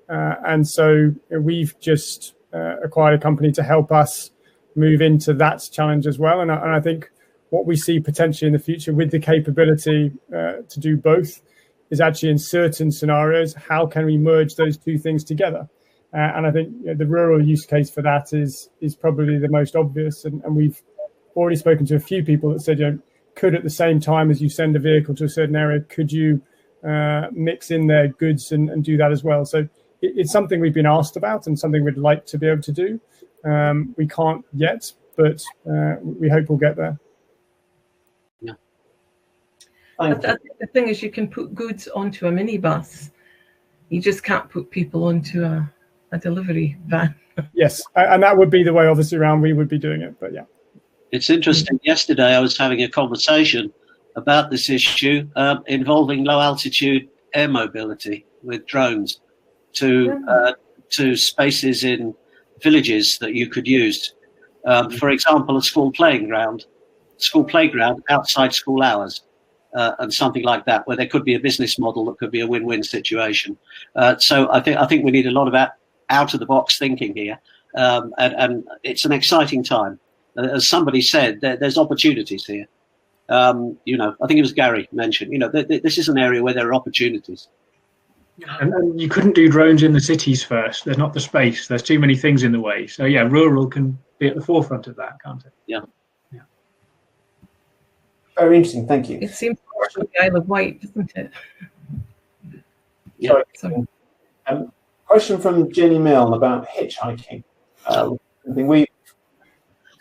D: And so we've just acquired a company to help us move into that challenge as well. And I think what we see potentially in the future with the capability to do both is actually in certain scenarios, how can we merge those two things together? And I think the rural use case for that is probably the most obvious. And we've already spoken to a few people that said, could at the same time as you send a vehicle to a certain area, could you mix in their goods and do that as well? So it's something we've been asked about and something we'd like to be able to do. We can't yet, but we hope we'll get there.
C: I think the thing is, you can put goods onto a minibus. You just can't put people onto a delivery van.
D: Yes, and that would be the way, obviously, around we would be doing it. But yeah,
B: it's interesting. Yesterday, I was having a conversation about this issue involving low altitude air mobility with drones to spaces in villages that you could use. For example, a school playground outside school hours. And something like that, where there could be a business model that could be a win-win situation. So I think we need a lot of out-of-the-box thinking here, and it's an exciting time. As somebody said, there's opportunities here. I think it was Gary mentioned. This is an area where there are opportunities.
E: And you couldn't do drones in the cities first. There's not the space. There's too many things in the way. So yeah, rural can be at the forefront of that, can't it?
B: Yeah.
A: Very interesting, thank you.
C: It seems to work with the Isle of Wight, doesn't it?
B: Yeah.
C: Sorry.
A: Question from Jenny Milne about hitchhiking. I think we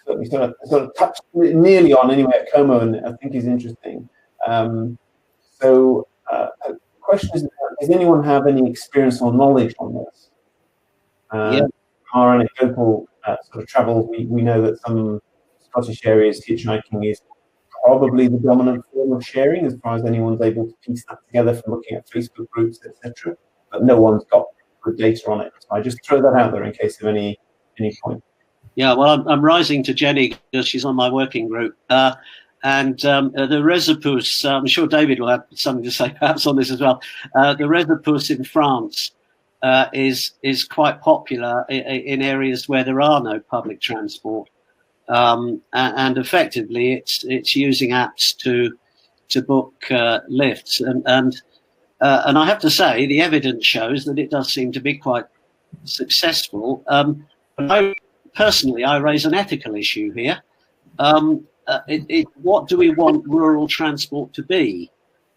A: certainly sort of touched nearly on anyway at Como, and I think is interesting. So the question is, does anyone have any experience or knowledge on this? Our anecdotal sort of travel, we know that some Scottish areas hitchhiking is probably the dominant form of sharing, as far as anyone's able to piece that together from looking at Facebook groups, etc. But no one's got good data on it. So I just throw that out there in case of any point.
B: Yeah, well, I'm rising to Jenny because she's on my working group. And the Resipus, I'm sure David will have something to say perhaps on this as well. The Resipus in France is quite popular in areas where there are no public transport. And effectively, it's using apps to book lifts, and I have to say the evidence shows that it does seem to be quite successful. But personally, I raise an ethical issue here. What do we want rural transport to be?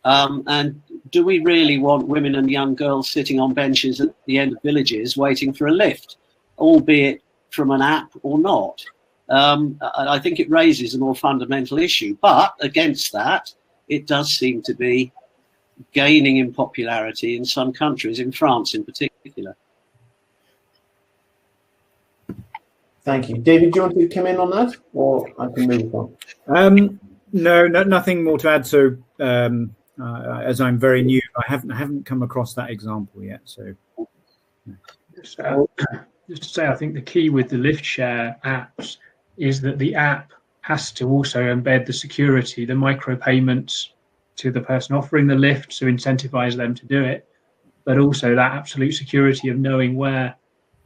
B: And do we really want women and young girls sitting on benches at the end of villages waiting for a lift, albeit from an app or not? I think it raises a more fundamental issue. But against that, it does seem to be gaining in popularity in some countries, in France in particular.
A: Thank you. David, do you want to come in on that, or I can move on?
F: No, nothing more to add. So, as I'm very new, I haven't come across that example yet. So,
E: just to say, I think the key with the lift share apps is that the app has to also embed the security, the micropayments to the person offering the lift, to incentivize them to do it, but also that absolute security of knowing where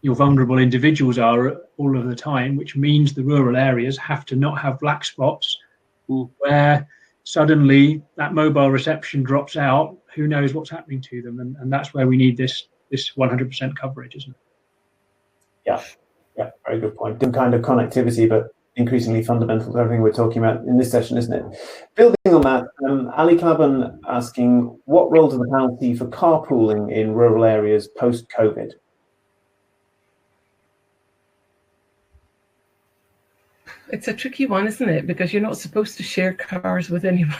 E: your vulnerable individuals are all of the time, which means the rural areas have to not have black spots where suddenly that mobile reception drops out. Who knows what's happening to them? And that's where we need this 100% coverage, isn't it?
A: Yeah, very good point. Different kind of connectivity, but increasingly fundamental to everything we're talking about in this session, isn't it? Building on that, Ali Clabban asking, what role does the panel see for carpooling in rural areas post-COVID?
C: It's a tricky one, isn't it? Because you're not supposed to share cars with anyone.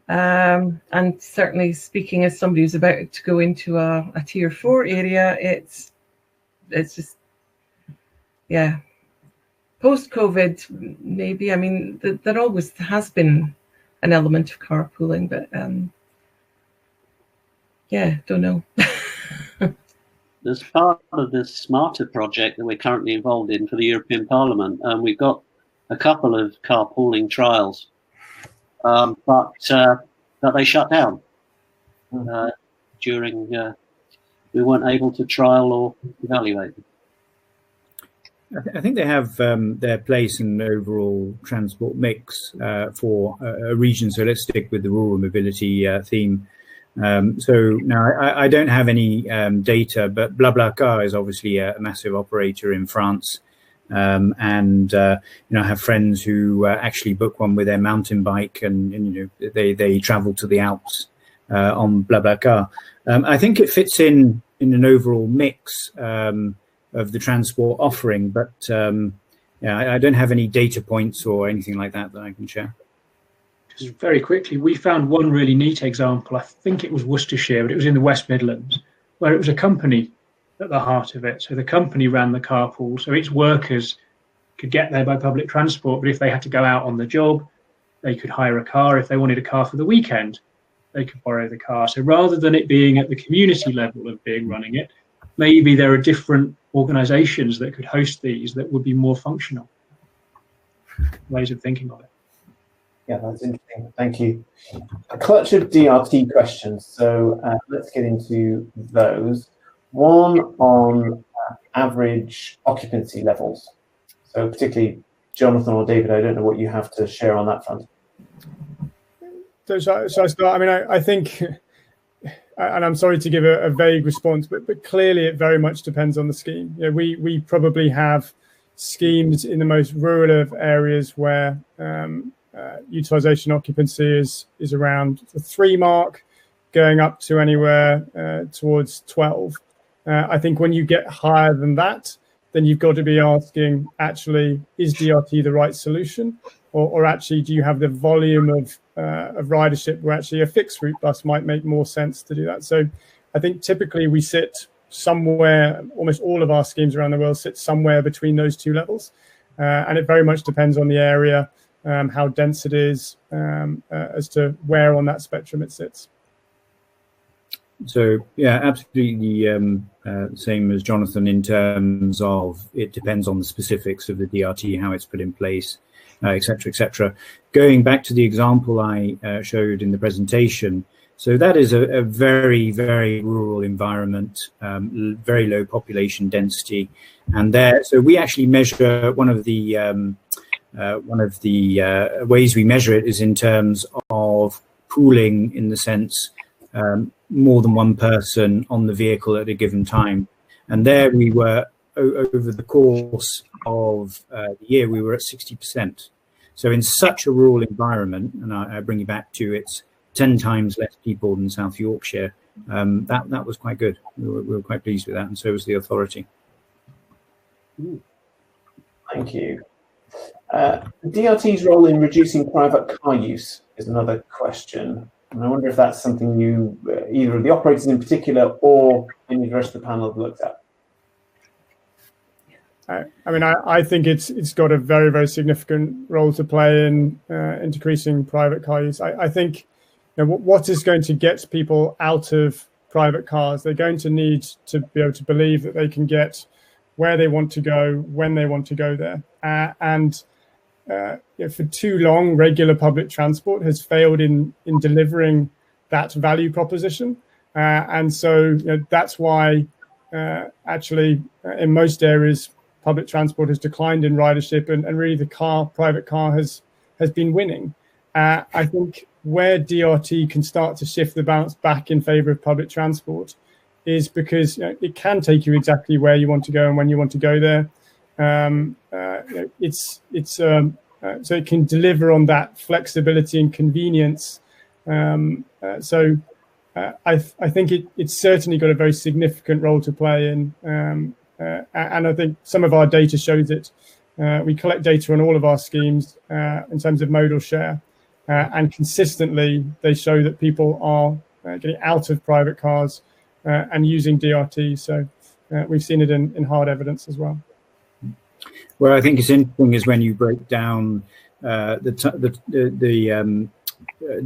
C: And certainly, speaking as somebody who's about to go into a tier 4 area, it's just, yeah. Post-COVID, maybe. I mean, there always has been an element of carpooling, but yeah, don't know.
B: As part of the Smarter project that we're currently involved in for the European Parliament, we've got a couple of carpooling trials, but they shut down during. We weren't able to trial or evaluate them.
F: I think they have their place in the overall transport mix for a region. So let's stick with the rural mobility theme. So now I don't have any data, but BlaBlaCar is obviously a massive operator in France. And I have friends who actually book one with their mountain bike, and they travel to the Alps on BlaBlaCar. I think it fits in an overall mix of the transport offering, but I don't have any data points or anything like that I can share.
E: Just very quickly, we found one really neat example. I think it was Worcestershire, but it was in the West Midlands, where it was a company at the heart of it. So the company ran the carpool, so its workers could get there by public transport, but if they had to go out on the job, they could hire a car. If they wanted a car for the weekend, they could borrow the car. So rather than it being at the community level of being running it, maybe there are different organizations that could host these that would be more functional ways of thinking of it.
A: Yeah, that's interesting. Thank you. A clutch of DRT questions. So let's get into those. One on average occupancy levels. So particularly Jonathan or David, I don't know what you have to share on that front.
D: So I start? I mean, I think, and I'm sorry to give a vague response, but clearly it very much depends on the scheme. We probably have schemes in the most rural of areas where utilization occupancy is around the 3 mark, going up to anywhere towards 12. I think when you get higher than that, then you've got to be asking, actually, is DRT the right solution? Or actually, do you have the volume of ridership where actually a fixed route bus might make more sense to do that? So I think typically we sit somewhere, almost all of our schemes around the world sit somewhere between those two levels. And it very much depends on the area, how dense it is, as to where on that spectrum it sits.
F: So yeah, absolutely same as Jonathan in terms of it depends on the specifics of the DRT, how it's put in place, et cetera, et cetera. Going back to the example I showed in the presentation, so that is a very, very rural environment, very low population density, and there. So we actually measure one of the ways we measure it is in terms of pooling, in the sense more than one person on the vehicle at a given time, and there we were over the course of the year we were at 60%. So in such a rural environment, and I bring you back to it's 10 times less people than South Yorkshire, that was quite good. We were quite pleased with that, and so was the authority.
A: Thank you. DRT's role in reducing private car use is another question. And I wonder if that's something you, either of the operators in particular or any of the rest of the panel have looked at.
D: I think it's got a very, very significant role to play in decreasing private car use. I think what is going to get people out of private cars, they're going to need to be able to believe that they can get where they want to go, when they want to go there. For too long, regular public transport has failed in delivering that value proposition. And so that's why actually in most areas, public transport has declined in ridership, and really the private car has been winning. I think where DRT can start to shift the balance back in favor of public transport is because it can take you exactly where you want to go and when you want to go there. So it can deliver on that flexibility and convenience. So I think it's certainly got a very significant role to play in. And I think some of our data shows it. We collect data on all of our schemes in terms of modal share. And consistently, they show that people are getting out of private cars and using DRT. So we've seen it in hard evidence as well.
F: Well, I think it's interesting is when you break down the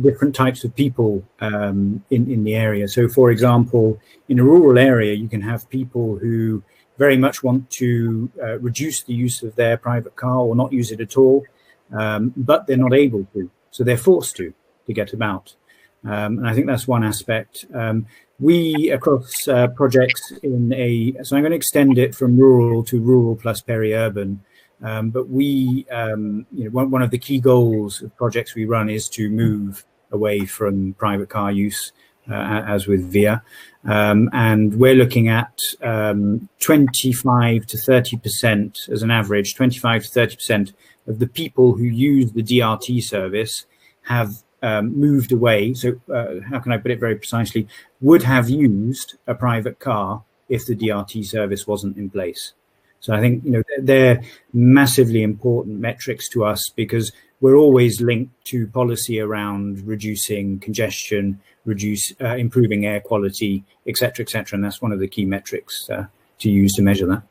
F: different types of people in the area. So, for example, in a rural area, you can have people who very much want to reduce the use of their private car or not use it at all, but they're not able to. So they're forced to get about. And I think that's one aspect. We, across projects so I'm going to extend it from rural to rural plus peri-urban. But we, one of the key goals of projects we run is to move away from private car use, as with VIA. And we're looking at 25 to 30% as an average, 25 to 30% of the people who use the DRT service have moved away. So how can I put it very precisely? Would have used a private car if the DRT service wasn't in place. So I think, they're massively important metrics to us because we're always linked to policy around reducing congestion, improving air quality, et cetera, and that's one of the key metrics to use to measure that.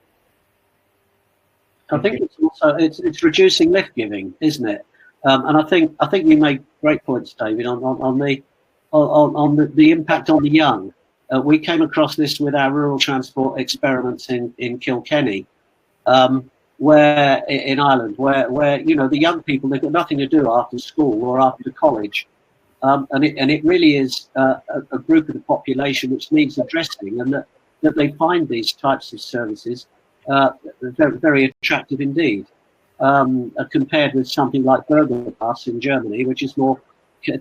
B: I think it's also it's reducing lift giving, isn't it? And I think you made great points, David, on the impact on the young. We came across this with our rural transport experiments in Kilkenny, where in Ireland, where the young people, they've got nothing to do after school or after college, and it really is a group of the population which needs addressing, and that they find these types of services very, very attractive indeed, compared with something like Bürgerbus in Germany, which is more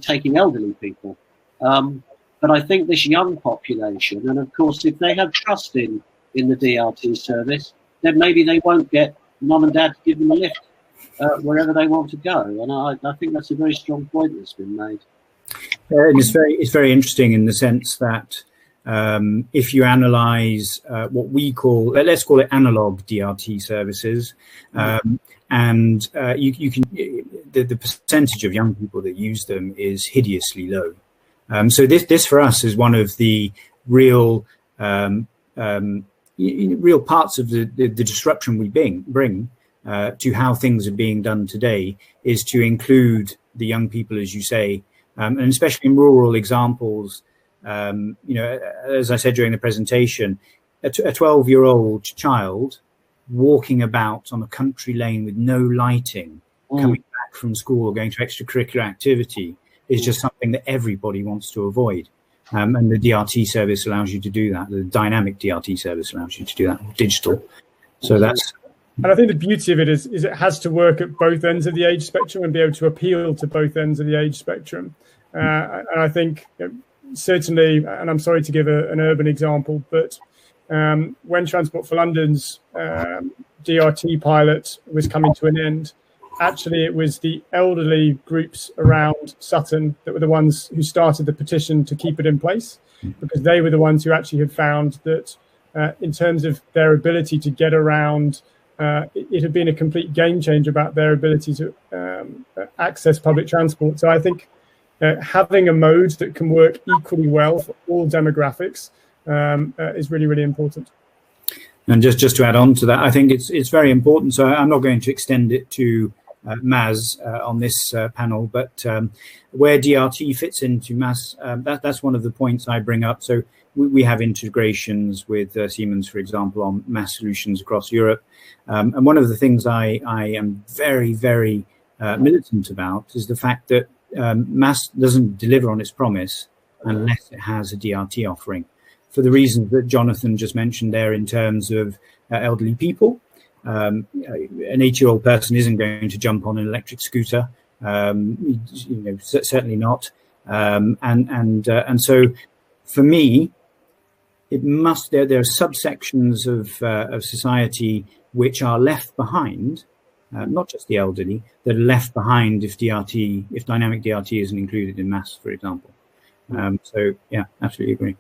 B: taking elderly people. But I think this young population, and of course, if they have trust in the DRT service, then maybe they won't get mum and dad to give them a lift wherever they want to go. And I think that's a very strong point that's been made.
F: And it's very interesting in the sense that if you analyze what we call, let's call it analog DRT services, and you can, the percentage of young people that use them is hideously low. So this for us is one of the real parts of the disruption we bring to how things are being done today is to include the young people, as you say, and especially in rural examples. As I said during the presentation, a 12-year-old child walking about on a country lane with no lighting, coming back from school or going to extracurricular activity is just something that everybody wants to avoid. And the DRT service allows you to do that. The dynamic DRT service allows you to do that, digital. So that's...
D: And I think the beauty of it is it has to work at both ends of the age spectrum and be able to appeal to both ends of the age spectrum. And I think certainly, and I'm sorry to give an urban example, but when Transport for London's DRT pilot was coming to an end, actually it was the elderly groups around Sutton that were the ones who started the petition to keep it in place, because they were the ones who actually had found that in terms of their ability to get around, it had been a complete game changer about their ability to access public transport. So I think having a mode that can work equally well for all demographics is really, really important.
F: And just to add on to that, I think it's very important. So I'm not going to extend it to MAS on this panel, but where DRT fits into MAS, that's one of the points I bring up. So we have integrations with Siemens, for example, on MAS solutions across Europe. And one of the things I am very, very militant about is the fact that MAS doesn't deliver on its promise unless it has a DRT offering, for the reasons that Jonathan just mentioned there in terms of elderly people. An 80-year-old person isn't going to jump on an electric scooter, certainly not. And so, for me, it must. There are subsections of society which are left behind, not just the elderly, that are left behind if dynamic DRT isn't included in MAS, for example. So, yeah, absolutely agree.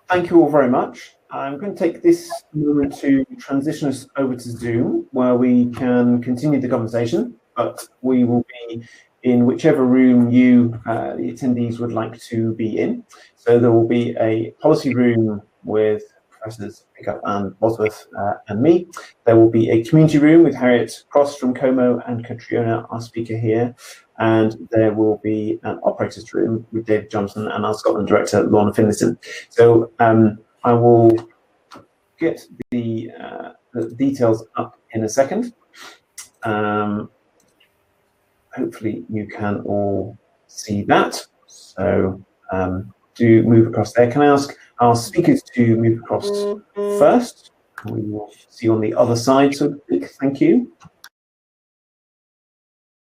A: Thank you all very much. I'm going to take this moment to transition us over to Zoom, where we can continue the conversation, but we will be in whichever room you, the attendees, would like to be in. So there will be a policy room with Professors Pickup and Bosworth and me. There will be a community room with Harriet Cross from Como and Catriona, our speaker here. And there will be an operators room with David Johnson and our Scotland director, Lorna Finlayson. So I will get the details up in a second. Hopefully you can all see that. So do move across there. Can I ask our speakers to move across first? We will see on the other side, so to speak. Thank you.